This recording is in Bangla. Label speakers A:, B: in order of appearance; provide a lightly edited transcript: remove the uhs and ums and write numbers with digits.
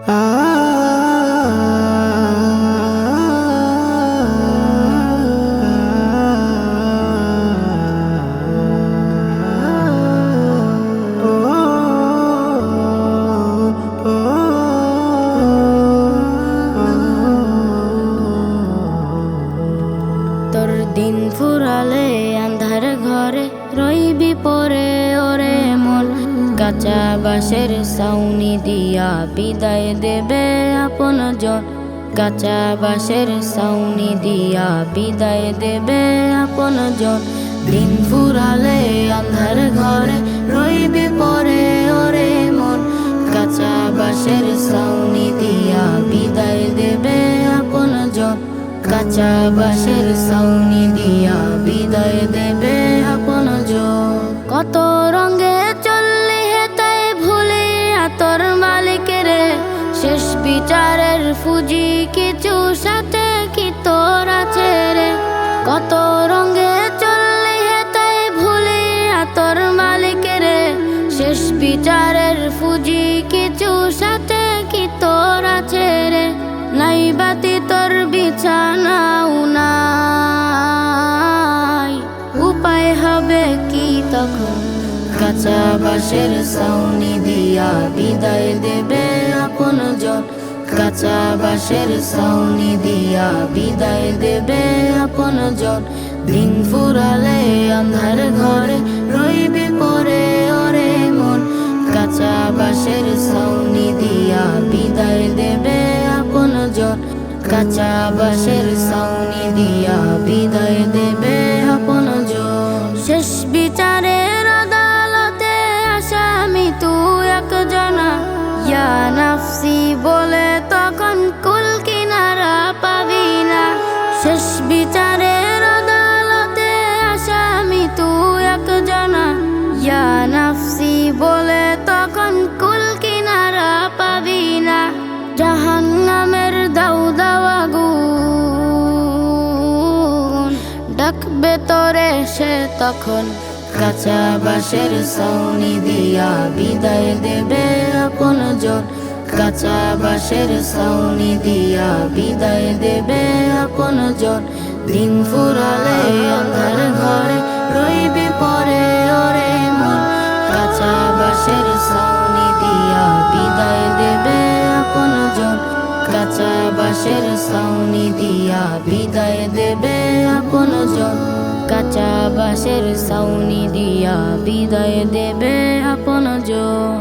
A: তোর দিন ফুরালে আন্ধার ঘরে রইবি পরে ওরে মন, কাঁচা বাঁশের ছাউনি দিয়া বিদায় দেবে আপন জন। কাঁচা বাঁশের ছাউনি দিয়া বিদায় দেবে আপন জন। দিন ফুরালে আন্ধার ঘরে রইবি পরে ওরে মন, কাঁচা বাঁশের ছাউনি দিয়া বিদায় দেবে আপন জন। কাঁচা বাঁশের ছাউনি দিয়া বিদায় দেবে আপন জন। কত রঙে চললি হেতায় ভুলে তোর মালিকের, শেষ বিচারের ফুজি কিছু সাথে কি তোর আছে রে। কত রঙে চললি হেতায় ভুলে তোর মালিকের, শেষ বিচারের ফুজি কিছু সাথে কি তোর আছে রে। নাই বাতি তোর বিছানাও নাই, উপায় হবে কি তখন। কাঁচা বাঁশের ছাউনি দিয়া বিদায় দেবে আপন জন। কাঁচা বাঁশের ছাউনি দিয়া বিদায় দেবে আপন জন। দিন ফুরালে আন্ধার ঘরে রইবি পরে ওরে মন, কাঁচা বাঁশের ছাউনি দিয়া বিদায় দেবে আপন জন। কাঁচা বাঁশের ছাউনি দিয়া বিদায় দেবে আপন জন। শেষ বিচারের আদালতে আসামি তুই একজনা, ইয়া নাফসি বলে তখন কুল কিনারা পাবি না। শেষ বিচারের আদালতে আসামি তুই একজনা, ইয়া নাফসি বলে তখন কুল কিনারা পাবি না। জাহান্নামের দাউ দাউ আগুন ডাকবে তোরে সে তখন। কাঁচা বাঁশের ছাউনি দিয়া বিদায় দেবে আপন জন। কাঁচা বাঁশের ছাউনি দিয়া বিদায় দেবে আপন জন। দিন ফুরালে আন্ধার ঘরে রইবি পরে ওরে মন, কাঁচা বাঁশের ছাউনি দিয়া বিদায় দেবে আপন জন। কাঁচা বাঁশের ছাউনি দিয়া বিদায় দেবে আপন জন। কাঁচা বাঁশের ছাউনি দিয়া বিদায় দেবে আপন জন।